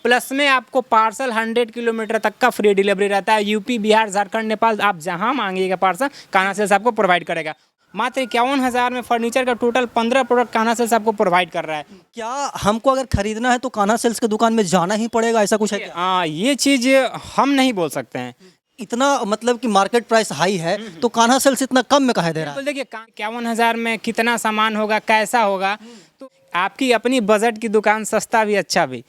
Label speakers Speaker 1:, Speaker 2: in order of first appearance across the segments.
Speaker 1: Plus में आपको parcel 100 kilometre तक का फ्री डिलीवरी रहता है। यूपी, बिहार, झारखंड, नेपाल, आप जहाँ मांगिएगा पार्सल कान्हा सेल्स आपको प्रोवाइड करेगा। मात्र 51,000 में फर्नीचर का टोटल 15 प्रोडक्ट कान्हा सेल्स आपको प्रोवाइड कर रहा है।
Speaker 2: क्या हमको अगर खरीदना है तो कान्हा सेल्स की दुकान में जाना ही पड़ेगा, ऐसा कुछ है क्या?
Speaker 1: हाँ, ये चीज़ हम नहीं बोल सकते हैं।
Speaker 2: इतना मतलब कि मार्केट प्राइस हाई है तो कान्हा सेल्स इतना कम में कहा दे रहा
Speaker 1: तो
Speaker 2: है?
Speaker 1: देखिए 51,000 में कितना सामान होगा, कैसा होगा, तो आपकी अपनी बजट की दुकान, सस्ता भी अच्छा भी।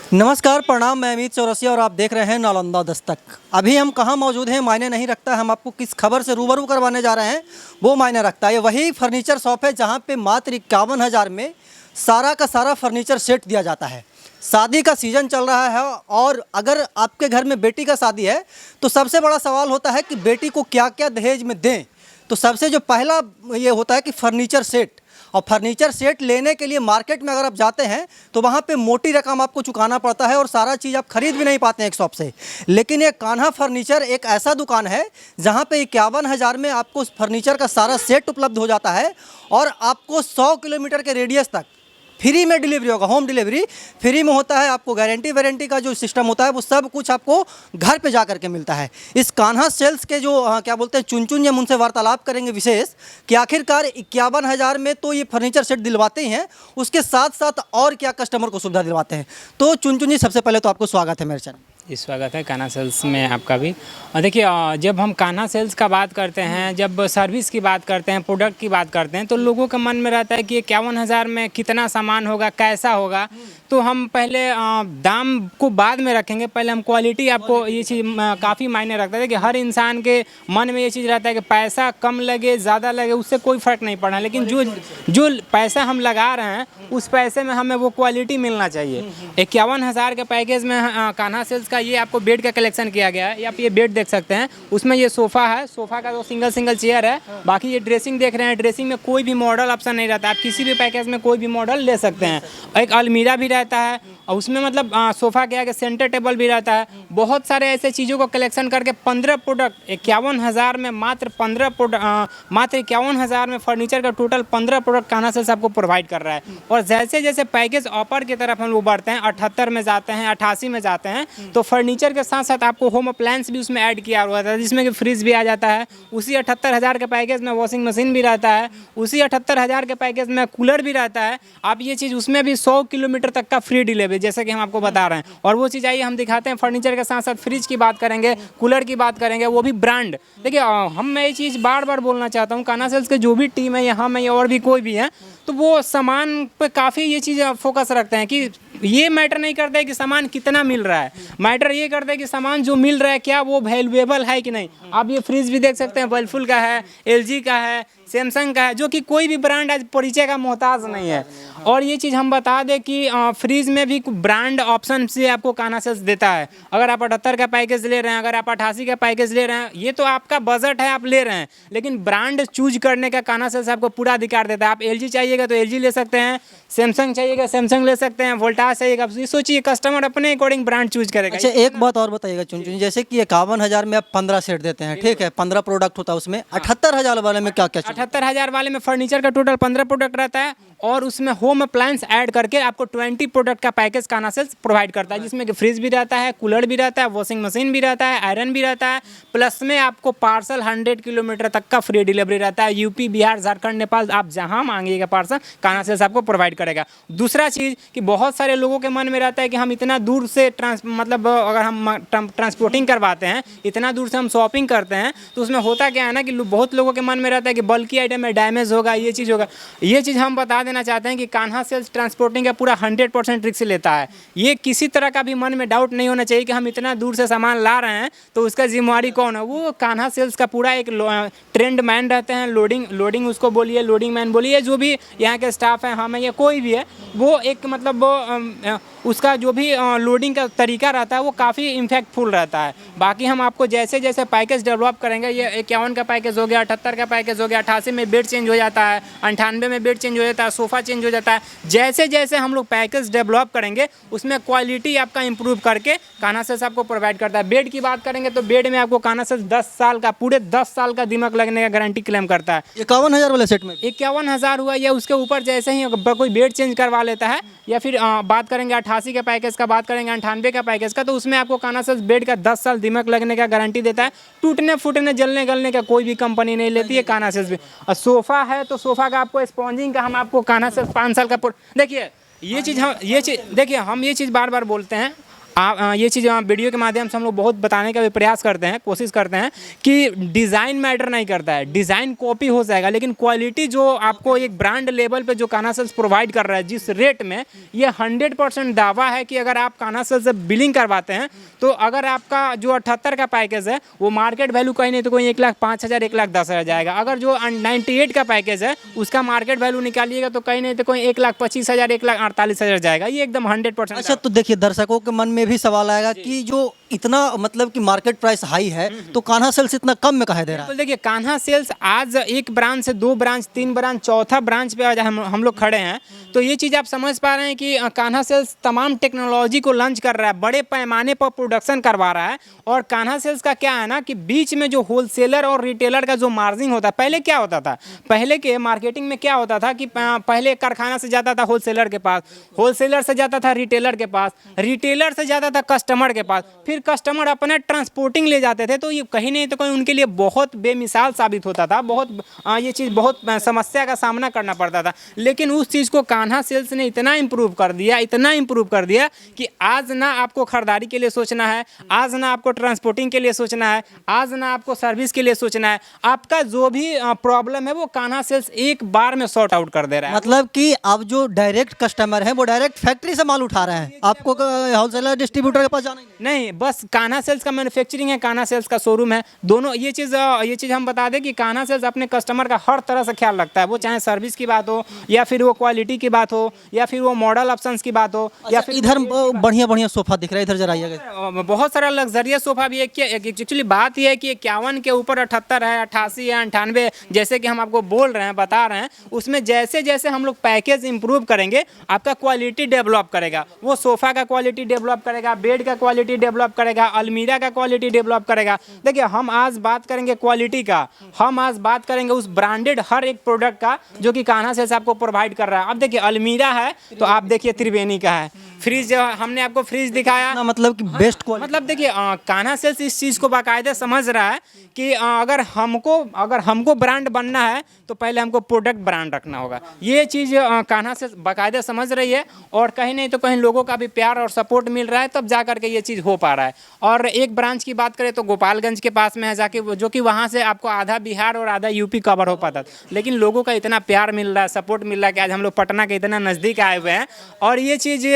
Speaker 2: नमस्कार, प्रणाम, मैं अमित चौरसिया और आप देख रहे हैं नालंदा दस्तक। अभी हम कहाँ मौजूद हैं मायने नहीं रखता, हम आपको किस खबर से रूबरू करवाने जा रहे हैं वो मायने रखता है। ये वही फर्नीचर शॉप है जहाँ पे मात्र 51,000 में सारा का सारा फर्नीचर सेट दिया जाता है। शादी का सीज़न चल रहा है और अगर आपके घर में बेटी का शादी है तो सबसे बड़ा सवाल होता है कि बेटी को क्या क्या दहेज में दें। तो सबसे जो पहला ये होता है कि फर्नीचर सेट, और फर्नीचर सेट लेने के लिए मार्केट में अगर आप जाते हैं तो वहाँ पे मोटी रकम आपको चुकाना पड़ता है और सारा चीज़ आप खरीद भी नहीं पाते हैं एक शॉप से। लेकिन ये कान्हा फर्नीचर एक ऐसा दुकान है जहाँ पे 51,000 में आपको फर्नीचर का सारा सेट उपलब्ध हो जाता है और आपको 100 किलोमीटर के रेडियस तक फ्री में डिलीवरी होगा। होम डिलीवरी फ्री में होता है। आपको गारंटी वारंटी का जो सिस्टम होता है वो सब कुछ आपको घर पे जा करके मिलता है। इस कान्हा सेल्स के जो क्या बोलते हैं चुन हम उनसे वार्तालाप करेंगे विशेष कि आखिरकार 51,000 में तो ये फर्नीचर सेट दिलवाते ही हैं, उसके साथ साथ और क्या कस्टमर को सुविधा दिलवाते हैं। तो चुन जी, सबसे पहले तो आपको स्वागत है मेरे चैनल।
Speaker 1: स्वागत है कान्हा सेल्स में आपका भी। और देखिए, जब हम कान्हा सेल्स का बात करते हैं, जब सर्विस की बात करते हैं, प्रोडक्ट की बात करते हैं, तो लोगों के मन में रहता है कि 51,000 में कितना सामान होगा, कैसा होगा। तो हम पहले दाम को बाद में रखेंगे, पहले हम क्वालिटी, आपको ये चीज़ काफ़ी मायने रखता है कि हर इंसान के मन में ये चीज़ रहता है कि पैसा कम लगे ज़्यादा लगे उससे कोई फ़र्क नहीं पड़ना, लेकिन जो पैसा हम लगा रहे हैं उस पैसे में हमें वो क्वालिटी मिलना चाहिए। 51,000 के पैकेज में कान्हा सेल्स ये आपको बेड का कलेक्शन किया गया है। आप ये बेड देख सकते हैं, उसमें ये सोफ़ा है, सोफ़ा का जो सिंगल चेयर है। बाकी ये ड्रेसिंग देख रहे हैं, ड्रेसिंग में कोई भी मॉडल ऑप्शन नहीं रहता, आप किसी भी पैकेज में कोई भी मॉडल ले सकते हैं। एक अलमीरा भी रहता है और उसमें मतलब सोफ़ा के आगे सेंटर टेबल भी रहता है। बहुत सारे ऐसे चीज़ों को कलेक्शन करके 15 प्रोडक्ट 51,000 में मात्र 51,000 में फर्नीचर का टोटल 15 प्रोडक्ट कान्हा सेल्स आपको प्रोवाइड कर रहा है। और जैसे जैसे पैकेज ऑफर की तरफ हम लोग बढ़ते हैं, 78 में जाते हैं, 88 में जाते हैं, तो फर्नीचर के साथ साथ आपको होम अप्लायंस भी उसमें ऐड किया हुआ था, जिसमें कि फ्रिज भी आ जाता है। उसी 78,000 के पैकेज में वॉशिंग मशीन भी रहता है, उसी 78,000 के पैकेज में कूलर भी रहता है। आप ये चीज़ उसमें भी 100 किलोमीटर तक का फ्री डिलीवरी, जैसे कि हम आपको बता रहे हैं। और वो चीज़ आइए हम दिखाते हैं। फर्नीचर के साथ साथ फ्रिज की बात करेंगे, कूलर की बात करेंगे, वो भी ब्रांड। देखिए, मैं ये चीज़ बार बार बोलना चाहता हूँ, कान्हा सेल्स के जो भी टीम है यहाँ में और भी कोई भी है, तो वो सामान पे काफ़ी ये चीज़ फोकस रखते हैं कि ये मैटर नहीं करता है कि सामान कितना मिल रहा है, मैटर ये करता है कि सामान जो मिल रहा है क्या वो वैल्यूएबल है कि नहीं। आप ये फ्रिज भी देख सकते हैं, वर्लपूल का है, एलजी का है, सैमसंग का है, जो कि कोई भी ब्रांड आज परिचय का मोहताज नहीं है। और ये चीज़ हम बता दें कि फ्रिज में भी ब्रांड ऑप्शन से आपको कान्हा सेल्स देता है। अगर आप 78 का पैकेज ले रहे हैं, अगर आप 88 का पैकेज ले रहे हैं, ये तो आपका बजट है, आप ले रहे हैं, लेकिन ब्रांड चूज करने का कान्हा सेल्स आपको पूरा अधिकार देता है। आप एलजी चाहिएगा तो एलजी ले सकते हैं, सैमसंग चाहिएगा सैमसंग ले सकते हैं, वोल्टास चाहिएगा। आप सोचिए, कस्टमर अपने अकॉर्डिंग ब्रांड चूज करेगा।
Speaker 2: अच्छा, एक बात और बताइएगा चुन, जैसे कि 51,000 में आप 15 सेट देते हैं, ठीक है, 15 प्रोडक्ट होता है उसमें। 78,000 वाले में क्या क्या?
Speaker 1: 78,000 वाले में फर्नीचर का टोटल 15 प्रोडक्ट रहता है और उसमें होम अप्लायंस ऐड करके आपको 20 प्रोडक्ट का पैकेज कान्हा सेल्स प्रोवाइड करता है, जिसमें कि फ्रिज भी रहता है, कूलर भी रहता है, वॉशिंग मशीन भी रहता है, आयरन भी रहता है। प्लस में आपको पार्सल 100 किलोमीटर तक का फ्री डिलीवरी रहता है। यूपी, बिहार, झारखंड, नेपाल, आप जहाँ मांगिएगा पार्सल कान्हा सेल्स आपको प्रोवाइड करेगा। दूसरा चीज़ कि बहुत सारे लोगों के मन में रहता है कि हम इतना दूर से मतलब अगर हम ट्रांसपोर्टिंग करवाते हैं, इतना दूर से हम शॉपिंग करते हैं, तो उसमें होता क्या है ना कि बहुत लोगों के मन में रहता है कि बल्कि आइटम में डैमेज होगा, ये चीज़ होगा। ये चीज़ हम बता देना चाहते हैं कि कान्हा सेल्स ट्रांसपोर्टिंग का पूरा 100% रिस्क लेता है। ये किसी तरह का भी मन में डाउट नहीं होना चाहिए कि हम इतना दूर से सामान ला रहे हैं तो उसका जिम्मेवारी कौन है। वो कान्हा सेल्स का पूरा एक ट्रेंड मैन रहते हैं, लोडिंग उसको बोलिए, लोडिंग मैन बोलिए, जो भी यहाँ के स्टाफ हैं, हम या कोई भी है, वो एक मतलब उसका जो भी लोडिंग का तरीका रहता है वो काफ़ी इम्पैक्टफुल रहता है। बाकी हम आपको जैसे जैसे पैकेज डेवलप करेंगे, ये 51 का पैकेज हो गया, 78 का पैकेज हो गया, 88 में बेड चेंज हो जाता है, 98 में बेड चेंज हो जाता है, सोफ़ा चेंज हो जाता है। जैसे जैसे हम लोग पैकेज डेवलप करेंगे उसमें क्वालिटी आपका इंप्रूव करके कान्हा सेल्स आपको प्रोवाइड करता है। बेड की बात करेंगे तो बेड में आपको कान्हा सेल्स 10 साल का, पूरे 10 साल का दीमक लगने का गारंटी क्लेम करता है।
Speaker 2: 51,000 वाले सेट में
Speaker 1: 51,000 हुआ या उसके ऊपर जैसे ही कोई बेड चेंज करवा लेता है, या फिर बात करेंगे 88 के पैकेज का, बात करेंगे 98 का पैकेज का, तो उसमें आपको कान्हा सेल्स बेड का 10 साल दीमक लगने का गारंटी देता है। टूटने फूटने जलने गलने का कोई भी कंपनी नहीं लेती है कान्हा सेल्स भी। और सोफ़ा है तो सोफ़ा का आपको स्पॉन्जिंग का हम आपको कान्हा सेल्स 5 साल का देखिए ये चीज़ बार बार बोलते हैं। ये चीज़ वीडियो के माध्यम से हम लोग बहुत बताने का भी प्रयास करते हैं, कोशिश करते हैं कि डिज़ाइन मैटर नहीं करता है। डिज़ाइन कॉपी हो जाएगा लेकिन क्वालिटी जो आपको एक ब्रांड लेवल पे जो कान्हा सेल्स प्रोवाइड कर रहा है जिस रेट में, ये 100% दावा है कि अगर आप कान्हा सेल्स से बिलिंग करवाते हैं तो अगर आपका जो 78 का पैकेज है वो मार्केट वैल्यू कहीं नहीं तो कोई 1,05,000 1,10,000 जाएगा। अगर जो 98 का पैकेज है उसका मार्केट वैल्यू निकालिएगा तो कहीं नहीं तो कोई 1,25,000 1,48,000 जाएगा। ये एकदम 100%।
Speaker 2: अच्छा, तो देखिए दर्शकों के मन में भी सवाल आएगा कि जो इतना मतलब कि मार्केट प्राइस हाई है तो कान्हा सेल्स इतना कम में काहे दे रहा है?
Speaker 1: तो देखिए कान्हा सेल्स आज एक ब्रांच से 2 ब्रांच 3 ब्रांच चौथा ब्रांच पे आज हम लोग खड़े हैं। तो ये चीज़ आप समझ पा रहे हैं कि कान्हा सेल्स तमाम टेक्नोलॉजी को लॉन्च कर रहा है, बड़े पैमाने पर प्रोडक्शन करवा रहा है। और कान्हा सेल्स का क्या है ना कि बीच में जो होलसेलर और रिटेलर का जो मार्जिन होता है, पहले क्या होता था, पहले के मार्केटिंग में क्या होता था कि पहले कारखाना से जाता था होलसेलर के पास, होलसेलर से जाता था रिटेलर के पास, रिटेलर से जाता था कस्टमर के पास, फिर कस्टमर अपने ट्रांसपोर्टिंग ले जाते थे। तो ये कहीं नहीं तो कहीं उनके लिए बहुत बेमिसाल साबित होता था, ये चीज़ बहुत समस्या का सामना करना पड़ता था। लेकिन उस चीज़ को कान्हा सेल्स ने इतना इम्प्रूव कर दिया कि आज ना आपको खरीदारी के लिए सोचना है, आज ना आपको ट्रांसपोर्टिंग के लिए सोचना है, आज ना आपको सर्विस के लिए सोचना है। आपका जो भी प्रॉब्लम है वो कान्हा सेल्स एक बार में सॉर्ट आउट कर दे रहा है।
Speaker 2: मतलब कि अब जो डायरेक्ट कस्टमर है वो डायरेक्ट फैक्ट्री से माल उठा रहे हैं, आपको होलसेलर डिस्ट्रीब्यूटर के पास जाना ही
Speaker 1: नहीं, बस कान्हा सेल्स का मैन्युफैक्चरिंग है, कान्हा सेल्स का शोरूम है, दोनों। ये चीज़ हम बता दें कि कान्हा सेल्स अपने कस्टमर का हर तरह से ख्याल रखता है, वो चाहे सर्विस की बात हो या फिर वो क्वालिटी की बात हो या फिर वो मॉडल ऑप्शंस की बात हो या फिर
Speaker 2: इधर बढ़िया बढ़िया सोफा दिख रहा है, इधर जरा आइएगा।
Speaker 1: बहुत सारा लग्जरियस सोफा भी है। एक्चुअली बात यह है कि 51 के ऊपर 78 है, 88 है, 98, जैसे कि हम आपको बोल रहे हैं, बता रहे हैं, उसमें जैसे जैसे हम लोग पैकेज इंप्रूव करेंगे आपका क्वालिटी डेवलप करेगा। वो सोफ़ा का क्वालिटी डेवलप करेगा, बेड का क्वालिटी डेवलप करेगा, अलमीरा का क्वालिटी डेवलप करेगा। देखिए हम आज बात करेंगे क्वालिटी का, हम आज बात करेंगे उस ब्रांडेड हर एक प्रोडक्ट का जो कि कान्हा सेल्स आपको प्रोवाइड कर रहा है। अब देखिए अलमीरा है तो आप देखिए त्रिवेणी का है, फ्रिज हमने आपको फ्रिज दिखाया
Speaker 2: ना, मतलब कि बेस्ट क्वालिटी।
Speaker 1: मतलब देखिए कान्हा सेल्स इस चीज़ को बाकायदे समझ रहा है कि अगर हमको ब्रांड बनना है तो पहले हमको प्रोडक्ट ब्रांड रखना होगा। ये चीज़ कान्हा सेल्स बाकायदे समझ रही है और कहीं नहीं तो कहीं लोगों का भी प्यार और सपोर्ट मिल रहा है, तब जा करके ये चीज़ हो पा रहा है। और एक ब्रांच की बात करें तो गोपालगंज के पास में है जाके, जो कि वहाँ से आपको आधा बिहार और आधा यूपी कवर हो पाता था, लेकिन लोगों का इतना प्यार मिल रहा है, सपोर्ट मिल रहा है कि आज हम लोग पटना के इतना नज़दीक आए हुए हैं। और ये चीज़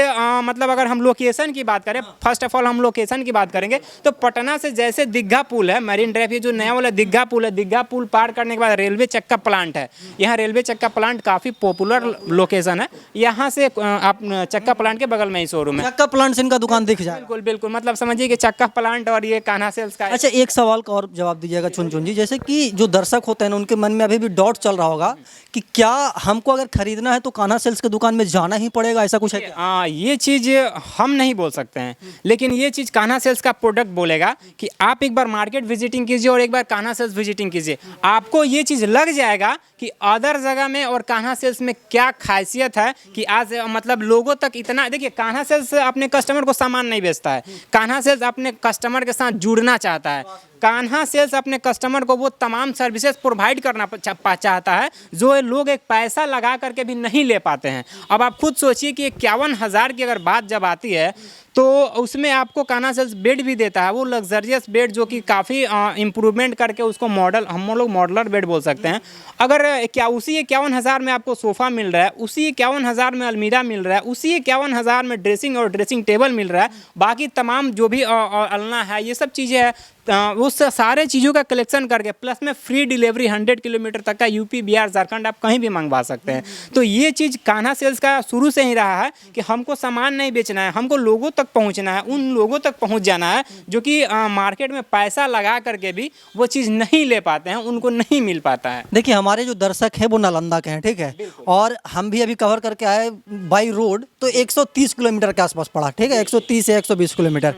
Speaker 1: मतलब अगर हम लोकेशन की बात करें, फर्स्ट ऑफ ऑल हम लोकेशन की बात करेंगे तो पटना से जैसे दीघा पुल है, मरीन ड्राइव, ये जो नया वाला दीघा पुल है, दीघा पुल पार करने के बाद रेलवे चक्का प्लांट है। यहाँ रेलवे चक्का प्लांट काफ़ी पॉपुलर लोकेशन है, यहाँ से आप चक्का प्लांट के बगल में ही शोरूम है।
Speaker 2: चक्का प्लांट से इनका दुकान दिख जाए।
Speaker 1: बिल्कुल बिल्कुल, मतलब समझिए कि चक्का प्लांट और ये कान्हा सेल्स का।
Speaker 2: अच्छा, एक सवाल का और जवाब दीजिएगा चुन जी, जैसे कि जो दर्शक होते हैं उनके मन में अभी भी डाउट चल रहा होगा कि क्या हमको अगर खरीदना है तो कान्हा सेल्स की दुकान में जाना ही पड़ेगा, ऐसा कुछ है क्या?
Speaker 1: ये चीज़ हम नहीं बोल सकते हैं, लेकिन ये चीज़ कान्हा सेल्स का प्रोडक्ट बोलेगा कि आप एक बार मार्केट विजिटिंग कीजिए और एक बार कान्हा सेल्स विजिटिंग कीजिए, आपको ये चीज़ लग जाएगा कि अदर जगह में और कान्हा सेल्स में क्या खासियत है कि आज मतलब लोगों तक इतना। देखिए कान्हा सेल्स अपने कस्टमर को सामान नहीं बेचता है, कान्हा सेल्स अपने कस्टमर के साथ जुड़ना चाहता है, कान्हा सेल्स अपने कस्टमर को वो तमाम सर्विसेज प्रोवाइड करना चाहता है जो लोग एक पैसा लगा करके भी नहीं ले पाते हैं। अब आप खुद सोचिए कि 51,000 की अगर बात जब आती है तो उसमें आपको कान्हा सेल्स बेड भी देता है, वो लग्जरियस बेड जो कि काफ़ी इम्प्रूवमेंट करके उसको मॉडल, हम लोग मॉडलर बेड बोल सकते हैं। अगर क्या उसी 51,000 में आपको सोफ़ा मिल रहा है, उसी 51,000 में अलमीरा मिल रहा है, उसी 51,000 में ड्रेसिंग और ड्रेसिंग टेबल मिल रहा है, बाकी तमाम जो भी अलना है, ये सब चीज़ें हैं, उस सारे चीज़ों का कलेक्शन करके प्लस में फ्री डिलीवरी 100 किलोमीटर तक का यूपी, बिहार, झारखंड आप कहीं भी मंगवा सकते हैं। तो ये चीज़ कान्हा सेल्स का शुरू से ही रहा है कि हमको सामान नहीं बेचना है, हमको लोगों तक पहुंचना है, उन लोगों तक पहुंच जाना है जो कि मार्केट में पैसा लगा करके भी वो चीज़ नहीं ले पाते हैं, उनको नहीं मिल पाता है।
Speaker 2: देखिए हमारे जो दर्शक हैं वो नालंदा के हैं, ठीक है, और हम भी अभी कवर करके आए बाई रोड, तो 130 किलोमीटर के आसपास पड़ा, ठीक है, 130 से 120 किलोमीटर,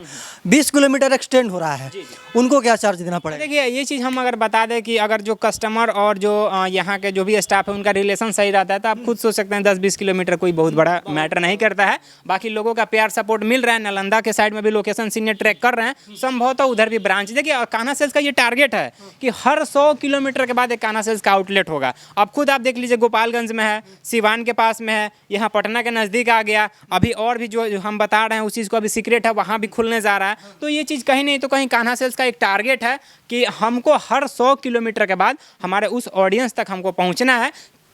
Speaker 2: 20 किलोमीटर एक्सटेंड हो रहा है, उनको क्या चार्ज देना पड़ेगा?
Speaker 1: देखिए ये चीज़ हम अगर बता दें कि अगर जो कस्टमर और जो यहाँ के जो भी स्टाफ है उनका रिलेशन सही रहता है तो आप खुद सोच सकते हैं 10-20 किलोमीटर कोई बहुत बड़ा मैटर नहीं करता है। बाकी लोगों का प्यार सपोर्ट मिल रहा है, नालंदा के साइड में भी लोकेशन सीनियर ट्रैक कर रहे हैं, संभवतः उधर भी ब्रांच। देखिए कान्हा सेल्स का ये टारगेट है कि हर 100 किलोमीटर के बाद एक कान्हा सेल्स का आउटलेट होगा। अब खुद आप देख लीजिए, गोपालगंज में है, सिवान के पास में है, यहाँ पटना के नज़दीक आ गया, अभी और भी जो हम बता रहे हैं उस चीज़ को अभी सीक्रेट है, वहाँ भी खुलने जा रहा है। तो ये चीज़ कहीं नहीं तो कहीं कान्हा सेल्स का एक टारगेट है कि हमको हर 100 किलोमीटर के बाद हमारे उस ऑडियंस तक हमको पहुंचना है,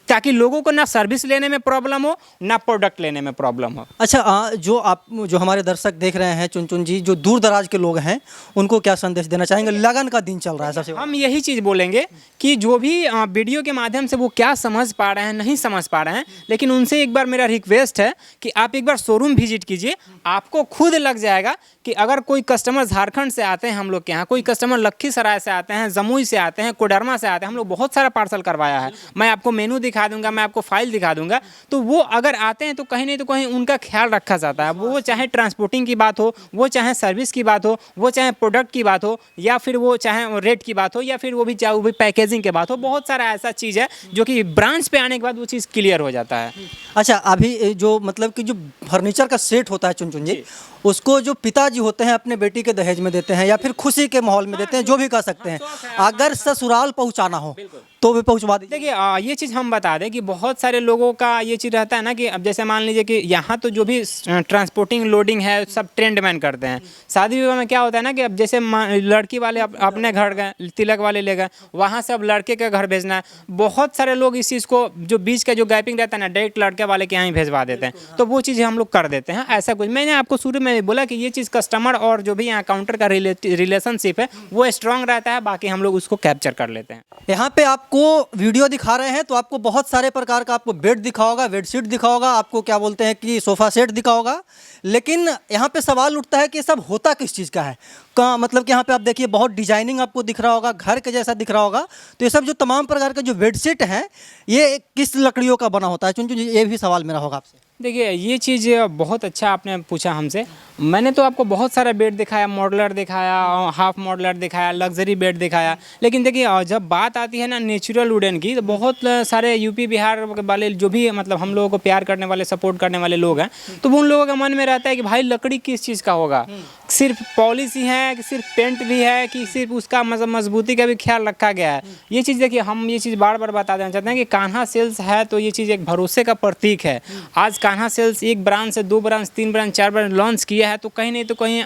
Speaker 1: ताकि लोगों को ना सर्विस लेने में प्रॉब्लम हो, ना प्रोडक्ट लेने में प्रॉब्लम हो।
Speaker 2: अच्छा, जो हमारे दर्शक देख रहे हैं चुन जी, जो दूर दराज के लोग हैं, उनको क्या संदेश देना चाहेंगे? लगन का दिन चल रहा है, सबसे
Speaker 1: हम यही चीज़ बोलेंगे कि जो भी वीडियो के माध्यम से वो क्या समझ पा रहे हैं, नहीं समझ पा रहे हैं, लेकिन उनसे एक बार मेरा रिक्वेस्ट है कि आप एक बार शोरूम विजिट कीजिए, आपको खुद लग जाएगा कि अगर कोई कस्टमर झारखंड से आते हैं हम लोग के यहाँ, कोई कस्टमर लखीसराय से आते हैं, जमुई से आते हैं, कोडरमा से आते हैं, हम लोग बहुत सारा पार्सल करवाया है, मैं आपको मेनू दिखा दूंगा, मैं आपको फाइल दिखा दूंगा। तो वो अगर आते हैं तो कहीं नहीं तो कहीं उनका ख्याल रखा जाता है, वो चाहे ट्रांसपोर्टिंग की बात हो, वो चाहे सर्विस की बात हो, वो चाहे प्रोडक्ट की बात हो, या फिर वो चाहे रेट की बात हो, या फिर वो भी चाहे वो भी पैकेजिंग की बात हो। बहुत सारा ऐसा चीज़ है जो कि ब्रांच पे आने के बाद वो चीज़ क्लियर हो जाता है।
Speaker 2: अच्छा, अभी जो मतलब कि जो फर्नीचर का सेट होता है चुन जी, उसको जो पिताजी होते हैं अपने बेटी के दहेज में देते हैं या फिर खुशी के माहौल में देते हैं, जो भी कर सकते हैं, अगर ससुराल पहुंचाना हो तो भी पहुंचवा दीजिए।
Speaker 1: देखिए ये चीज़ हम बता दें कि बहुत सारे लोगों का ये चीज़ रहता है ना कि अब जैसे मान लीजिए कि यहाँ तो जो भी ट्रांसपोर्टिंग लोडिंग है सब ट्रेंड मैन करते हैं। शादी विवाह में क्या होता है ना कि अब जैसे लड़की वाले अपने घर गए, तिलक वाले ले गए, वहाँ से अब लड़के के घर भेजना है। बहुत सारे लोग इस चीज़ को, जो बीच का जो गैपिंग रहता है ना, डायरेक्ट लड़के वाले के यहाँ ही भेजवा देते हैं, तो वो चीज़ हम लोग कर देते हैं। ऐसा कुछ मैंने आपको शुरू में बोला कि ये चीज़ कस्टमर और जो भी यहाँ काउंटर का रिलेशनशिप है वो स्ट्रांग रहता है, बाकी हम लोग उसको कैप्चर कर लेते हैं।
Speaker 2: यहाँ पे आपको वीडियो दिखा रहे हैं तो आपको बहुत सारे प्रकार का आपको बेड दिखा होगा, बेडशीट दिखा होगा, आपको क्या बोलते हैं कि सोफ़ा सेट दिखा होगा, लेकिन यहाँ पे सवाल उठता है कि ये सब होता किस चीज़ का है? मतलब कि यहाँ पे आप देखिए बहुत डिजाइनिंग आपको दिख रहा होगा, घर के जैसा दिख रहा होगा, तो ये सब जो तमाम प्रकार के जो बेडशीट हैं ये किस लकड़ियों का बना होता है? चुन ये भी सवाल मेरा होगा आपसे।
Speaker 1: देखिए ये चीज़ बहुत अच्छा आपने पूछा हमसे। मैंने तो आपको बहुत सारा बेड दिखाया, मॉडलर दिखाया, हाफ मॉडलर दिखाया, लग्जरी बेड दिखाया, लेकिन देखिए जब बात आती है ना नेचुरल वुडन की, तो बहुत सारे यूपी बिहार वाले जो भी मतलब हम लोगों को प्यार करने वाले, सपोर्ट करने वाले लोग हैं, तो उन लोगों के मन में रहता है कि भाई लकड़ी किस चीज़ का होगा, सिर्फ पॉलिश ही है कि सिर्फ पेंट भी है कि सिर्फ उसका मजबूती का भी ख्याल रखा गया है। ये चीज़ देखिए हम ये चीज़ बार बार बता देना चाहते हैं कि कान्हा सेल्स है तो ये चीज़ एक भरोसे का प्रतीक है। आज कान्हा सेल्स एक ब्रांच से 2 ब्रांच 3 ब्रांच 4 ब्रांच लॉन्च किया है, तो कहीं नहीं तो कहीं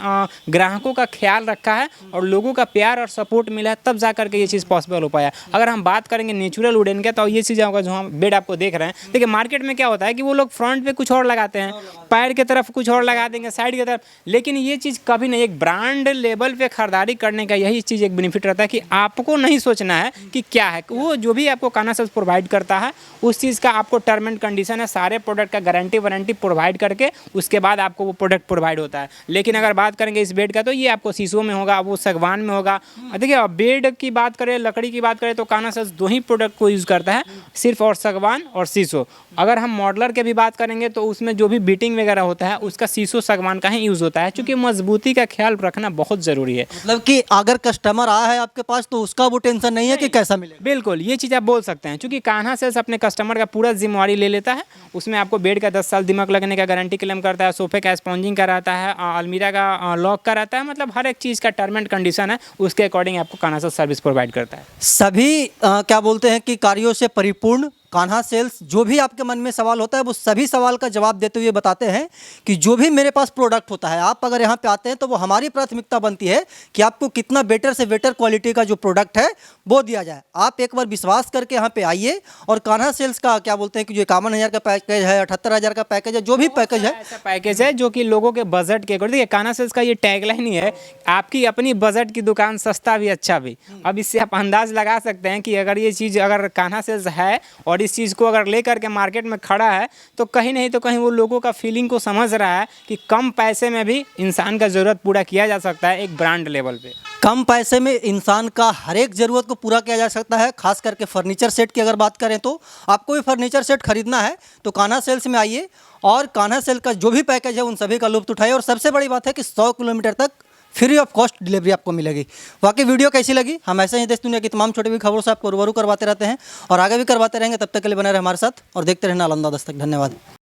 Speaker 1: ग्राहकों का ख्याल रखा है और लोगों का प्यार और सपोर्ट मिला है, तब जा करके ये चीज़ पॉसिबल हो पाया। अगर हम बात करेंगे नेचुरल वुडन का, तो ये चीज़ होगा जो हम बेड आपको देख रहे हैं। देखिए मार्केट में क्या होता है कि वो लोग फ्रंट पे कुछ और लगाते हैं, पैर की तरफ कुछ और लगा देंगे, साइड की तरफ, लेकिन ये चीज़ कभी नहीं। एक ब्रांड लेवल पे खरीदारी करने का यही चीज़ एक बेनिफिट रहता है कि आपको नहीं सोचना है कि क्या है, वो जो भी आपको कान्हा सेल्स प्रोवाइड करता है उस चीज़ का आपको टर्म एंड कंडीशन है, सारे प्रोडक्ट का गारंटी वारंटी प्रोवाइड करके उसके बाद आपको वो प्रोडक्ट प्रोवाइड होता है। लेकिन अगर बात करेंगे इस बेड का, तो ये आपको शीशों में होगा, वो सागवान में होगा। देखिए बेड की बात करें, लकड़ी की बात करें, तो कान्हा सेल्स 2 ही प्रोडक्ट को यूज़ करता है, सिर्फ और सागवान और शीशो। अगर हम मॉडलर के भी बात करेंगे तो उसमें जो भी बीटिंग वगैरह होता है उसका शीशो सागवान का ही यूज़ होता है, क्योंकि मजबूती का ख्याल रखना बहुत ज़रूरी है।
Speaker 2: मतलब कि अगर कस्टमर आया है आपके पास तो उसका वो टेंशन नहीं है कि कैसा मिलेगा।
Speaker 1: बिल्कुल ये चीज़ आप बोल सकते हैं, क्योंकि कान्हा सेल्स अपने कस्टमर का पूरा जिम्मेवारी ले लेता है। उसमें आपको बेड का 10 साल दिमाग लगने का गारंटी क्लेम करता है, सोफे का स्पॉन्जिंग का रहता है, अलमीरा का लॉक का रहता है, मतलब हर एक चीज़ का टर्म एंड कंडीशन है, उसके अकॉर्डिंग आपको कान्हा सेल्स सर्विस प्रोवाइड करता है।
Speaker 2: सभी क्या बोलते हैं कि कार्यों से परिपूर्ण कान्हा सेल्स जो भी आपके मन में सवाल होता है वो सभी सवाल का जवाब देते हुए बताते हैं कि जो भी मेरे पास प्रोडक्ट होता है, आप अगर यहाँ पे आते हैं तो वो हमारी प्राथमिकता बनती है कि आपको कितना बेटर से बेटर क्वालिटी का जो प्रोडक्ट है वो दिया जाए। आप एक बार विश्वास करके यहाँ पे आइए और कान्हा सेल्स का क्या बोलते हैं कि जो 51,000 का पैकेज है, 78,000 का पैकेज है, जो भी पैकेज है,
Speaker 1: ऐसा पैकेज है जो कि लोगों के बजट के अकॉर्डिंग। देखिए कान्हा सेल्स का ये टैगलाइन ही है, आपकी अपनी बजट की दुकान, सस्ता भी अच्छा भी। अब इससे आप अंदाज लगा सकते हैं कि अगर ये चीज़ अगर कान्हा सेल्स है और इस चीज़ को अगर लेकर के मार्केट में खड़ा है तो कहीं नहीं तो कहीं वो लोगों का फीलिंग को समझ रहा है कि कम पैसे में भी इंसान का ज़रूरत पूरा किया जा सकता है एक ब्रांड लेवल पे।
Speaker 2: कम पैसे में इंसान का हर एक ज़रूरत को पूरा किया जा सकता है। खास करके फर्नीचर सेट की अगर बात करें तो आपको भी फर्नीचर सेट खरीदना है तो कान्हा सेल्स में आइए और कान्हा सेल का जो भी पैकेज है उन सभी का लुत्फ़ उठाइए। और सबसे बड़ी बात है कि 100 किलोमीटर तक फ्री ऑफ कॉस्ट डिलीवरी आपको मिलेगी। वाकई वीडियो कैसी लगी? हम ऐसे ही देश दुनिया की तमाम छोटी बड़ी खबरों से आपको रूबरू करवाते रहते हैं और आगे भी करवाते रहेंगे। तब तक के लिए बने रहे हमारे साथ और देखते रहना नालंदा दस्तक। धन्यवाद।